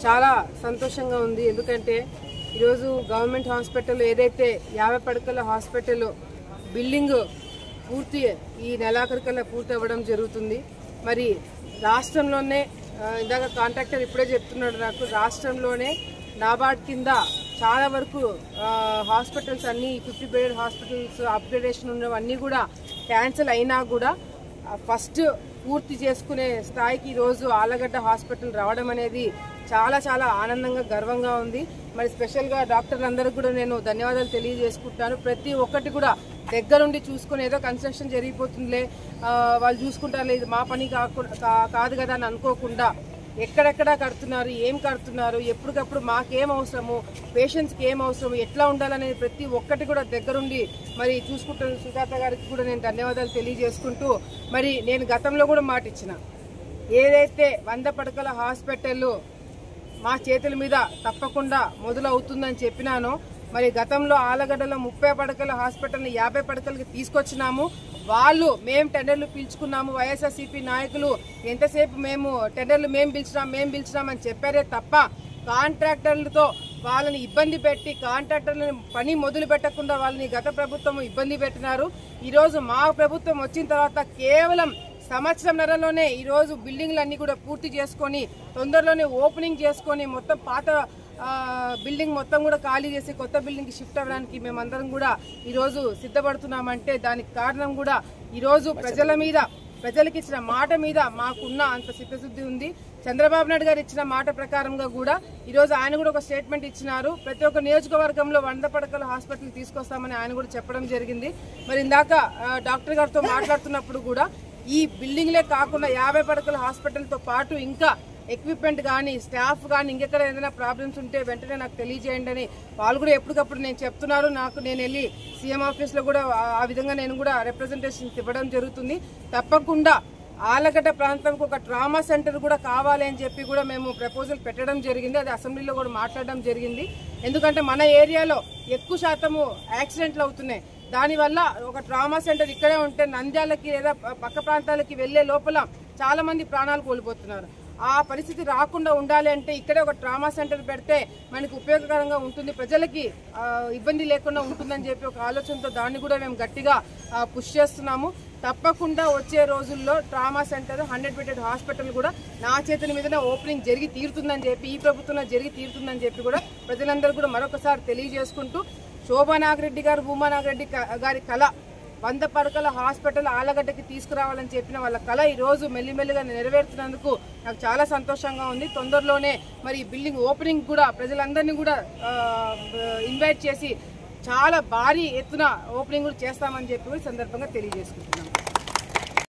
చాలా సంతోషంగా ఉంది. ఎందుకంటే ఈరోజు గవర్నమెంట్ హాస్పిటల్ ఏదైతే 50 పడకల హాస్పిటల్ బిల్డింగ్ పూర్తి ఈ నెలాఖరికల్లా పూర్తి అవ్వడం జరుగుతుంది. మరి రాష్ట్రంలోనే ఇందాక కాంట్రాక్టర్ ఇప్పుడే చెప్తున్నాడు నాకు, రాష్ట్రంలోనే నాబార్డ్ కింద చాలా వరకు హాస్పిటల్స్ అన్నీ 50 బెడ్ హాస్పిటల్స్ అప్గ్రేడేషన్ ఉన్నవన్నీ కూడా క్యాన్సిల్ అయినా కూడా ఫస్ట్ పూర్తి చేసుకునే స్థాయికి ఈరోజు ఆళ్లగడ్డ హాస్పిటల్ రావడం అనేది చాలా చాలా ఆనందంగా గర్వంగా ఉంది. మరి స్పెషల్గా డాక్టర్లందరికీ కూడా నేను ధన్యవాదాలు తెలియజేసుకుంటున్నాను. ప్రతి ఒక్కటి కూడా దగ్గరుండి చూసుకుని ఏదో కన్స్ట్రక్షన్ జరిగిపోతుందిలే వాళ్ళు చూసుకుంటారు, ఇది మా పని కాదు కదా అని అనుకోకుండా ఎక్కడెక్కడ కడుతున్నారు, ఏం కడుతున్నారు, ఎప్పటికప్పుడు మాకేం అవసరము, పేషెంట్స్కి ఏం అవసరము, ఎట్లా ఉండాలనేది ప్రతి ఒక్కటి కూడా దగ్గరుండి మరి చూసుకుంటున్న సుజాత గారికి కూడా నేను ధన్యవాదాలు తెలియజేసుకుంటూ, మరి నేను గతంలో కూడా మాట ఇచ్చిన, ఏదైతే 100 పడకల హాస్పిటల్ మా చేతుల మీద తప్పకుండా మొదలవుతుందని చెప్పినానో, మరి గతంలో ఆళ్లగడ్డలో 30 పడకల హాస్పిటల్ని 50 పడకలకి తీసుకొచ్చినాము. వాళ్ళు మేము టెండర్లు పిలుచుకున్నాము, వైఎస్ఆర్సీపీ నాయకులు ఎంతసేపు మేము టెండర్లు మేము పిలిచినామని చెప్పారే తప్ప కాంట్రాక్టర్లతో వాళ్ళని ఇబ్బంది పెట్టి కాంట్రాక్టర్లను పని మొదలు పెట్టకుండా వాళ్ళని గత ప్రభుత్వం ఇబ్బంది పెట్టినారు. ఈరోజు మా ప్రభుత్వం వచ్చిన తర్వాత కేవలం సంవత్సరంన్నరలోనే ఈరోజు బిల్డింగ్లన్నీ కూడా పూర్తి చేసుకొని తొందరలోనే ఓపెనింగ్ చేసుకొని మొత్తం పాత బిల్డింగ్ మొత్తం కూడా ఖాళీ చేసి కొత్త బిల్డింగ్కి షిఫ్ట్ అవ్వడానికి మేమందరం కూడా ఈరోజు సిద్ధపడుతున్నామంటే దానికి కారణం కూడా ఈరోజు ప్రజలకు ఇచ్చిన మాట మీద మాకున్న అంత చిత్తశుద్ధి ఉంది. చంద్రబాబు నాయుడు గారు ఇచ్చిన మాట ప్రకారంగా కూడా ఈరోజు ఆయన కూడా ఒక స్టేట్మెంట్ ఇచ్చినారు. ప్రతి ఒక్క నియోజకవర్గంలో 100 పడకల హాస్పిటల్ తీసుకొస్తామని ఆయన కూడా చెప్పడం జరిగింది. మరి ఇందాక డాక్టర్ గారితో మాట్లాడుతున్నప్పుడు కూడా ఈ బిల్డింగ్లే కాకుండా 50 పడకల హాస్పిటల్తో పాటు ఇంకా ఎక్విప్మెంట్ కానీ స్టాఫ్ కానీ ఇంకెక్కడ ఏదైనా ప్రాబ్లమ్స్ ఉంటే వెంటనే నాకు తెలియజేయండి అని వాళ్ళు కూడా ఎప్పటికప్పుడు నేను చెప్తున్నారు. నేను వెళ్ళి సీఎం ఆఫీస్లో కూడా ఆ విధంగా నేను కూడా రిప్రజెంటేషన్స్ ఇవ్వడం జరుగుతుంది. తప్పకుండా ఆళ్లగడ్డ ప్రాంతంకు ఒక ట్రామా సెంటర్ కూడా కావాలి అని చెప్పి కూడా మేము ప్రపోజల్ పెట్టడం జరిగింది. అది అసెంబ్లీలో కూడా మాట్లాడడం జరిగింది. ఎందుకంటే మన ఏరియాలో ఎక్కువ శాతము యాక్సిడెంట్లు అవుతున్నాయి. దానివల్ల ఒక ట్రామా సెంటర్ ఇక్కడే ఉంటే నంద్యాలకి లేదా పక్క ప్రాంతాలకి వెళ్లే లోపల చాలా మంది ప్రాణాలు కోల్పోతున్నారు. ఆ పరిస్థితి రాకుండా ఉండాలి అంటే ఇక్కడే ఒక ట్రామా సెంటర్ పెడితే మనకు ఉపయోగకరంగా ఉంటుంది, ప్రజలకి ఇబ్బంది లేకుండా ఉంటుందని చెప్పి ఒక ఆలోచనతో దాన్ని కూడా మేము గట్టిగా పుష్ చేస్తున్నాము. తప్పకుండా వచ్చే రోజుల్లో ట్రామా సెంటర్ 100 బెడెడ్ హాస్పిటల్ కూడా నా చేతుల మీదనే ఓపెనింగ్ జరిగి తీరుతుందని చెప్పి ఈ ప్రభుత్వంలో జరిగి తీరుతుందని చెప్పి కూడా ప్రజలందరూ కూడా మరొకసారి తెలియజేసుకుంటూ, శోభా నాగిరెడ్డి గారు భూమా నాగిరెడ్డి గారి కళ 100 పడకల హాస్పిటల్ ఆళ్లగడ్డకి తీసుకురావాలని చెప్పిన వాళ్ళ కళ ఈరోజు మెల్లిమెల్లిగా నెరవేరుతున్నందుకు నాకు చాలా సంతోషంగా ఉంది. తొందరలోనే మరి బిల్డింగ్ ఓపెనింగ్ కూడా ప్రజలందరినీ కూడా ఇన్వైట్ చేసి చాలా భారీ ఎత్తున ఓపెనింగ్ కూడా చేస్తామని చెప్పి సందర్భంగా తెలియజేసుకుంటున్నాను.